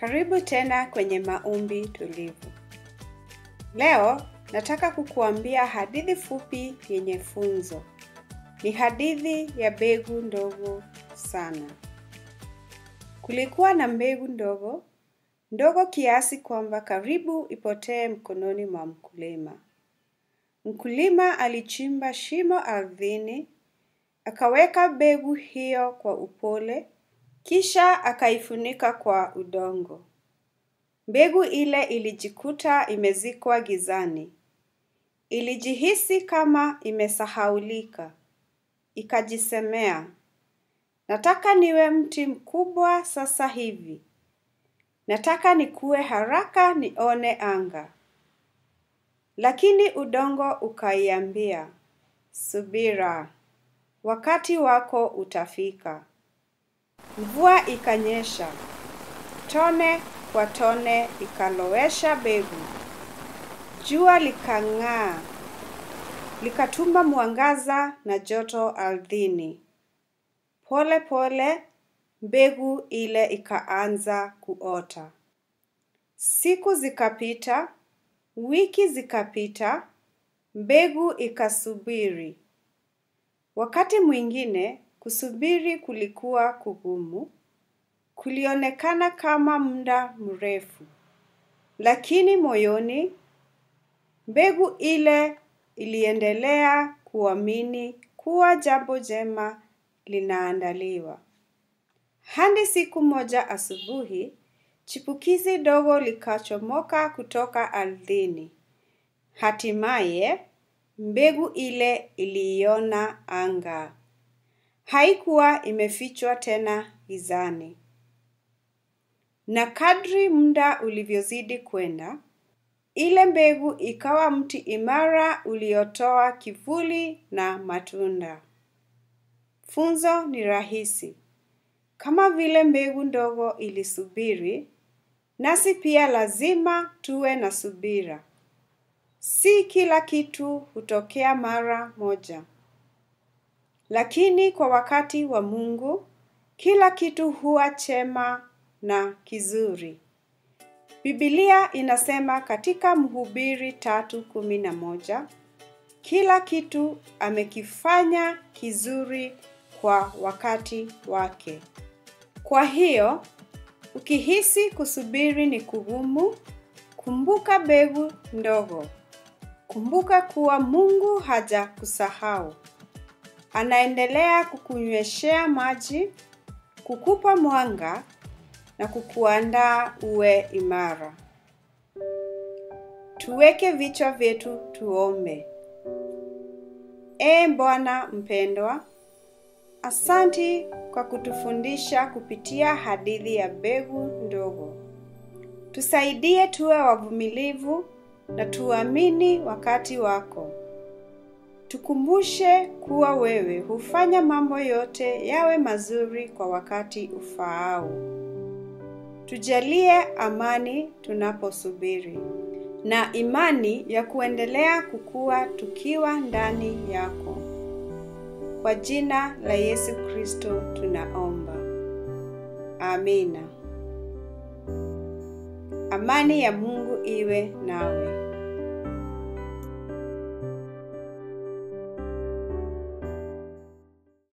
Karibu tena kwenye maombi tulivu. Leo nataka kukuambia hadithi fupi yenye funzo. Ni hadithi ya mbegu ndogo sana. Kulikuwa na mbegu ndogo kiasi kwamba karibu ipotee mkononi mwa mkulima. Mkulima alichimba shimo ardhini, akaweka mbegu hiyo kwa upole, kisha akaifunika kwa udongo. Mbegu ile ilijikuta imezikwa gizani. Ilijihisi kama imesahaulika. Ikajisemea, nataka niwe mti mkubwa sasa hivi. Nataka nikue haraka nione anga. Lakini udongo ukaiambia, subira, wakati wako utafika. Mvua ikanyesha, tone kwa tone ikalowesha mbegu. Jua likang'aa, likatuma mwangaza na joto ardhini. Pole pole, mbegu ile ikaanza kuota. Siku zikapita, wiki zikapita, mbegu ikasubiri. Wakati mwingine, kusubiri kulikuwa kugumu, kulionekana kama muda mrefu. Lakini moyoni, mbegu ile iliendelea kuamini kuwa jambo jema linaandaliwa. Hadi siku moja asubuhi, chipukizi dogo likachomoka kutoka ardhini. Hatimaye, mbegu ile iliiona anga. Haikuwa imefichwa tena gizani. Na kadri muda ulivyozidi kwenda, ile mbegu ikawa mti imara uliotoa kivuli na matunda. Funzo ni rahisi. Kama vile mbegu ndogo ilisubiri, nasi pia lazima tuwe na subira. Si kila kitu hutokea mara moja. Lakini kwa wakati wa Mungu, kila kitu huwa chema na kizuri. Biblia inasema katika Mhubiri 3:11, kila kitu amekifanya kizuri kwa wakati wake. Kwa hiyo, ukihisi kusubiri ni kugumu, kumbuka mbegu ndogo. Kumbuka kuwa Mungu hajakusahau. Anaendelea kukunyweshea maji, kukupa mwanga na kukuandaa uwe imara. Tuweke vichwa vyetu tuombe. Bwana mpendwa, asanti kwa kutufundisha kupitia hadithi ya mbegu ndogo. Tusaidie tuwe wavumilivu na tuamini wakati wako. Tukumbushe kuwa wewe hufanya mambo yote yawe mazuri kwa wakati ufaao. Tujalie amani tunaposubiri na imani ya kuendelea kukua tukiwa ndani yako. Kwa jina la Yesu Kristo tunaomba. Amina. Amani ya Mungu iwe nawe.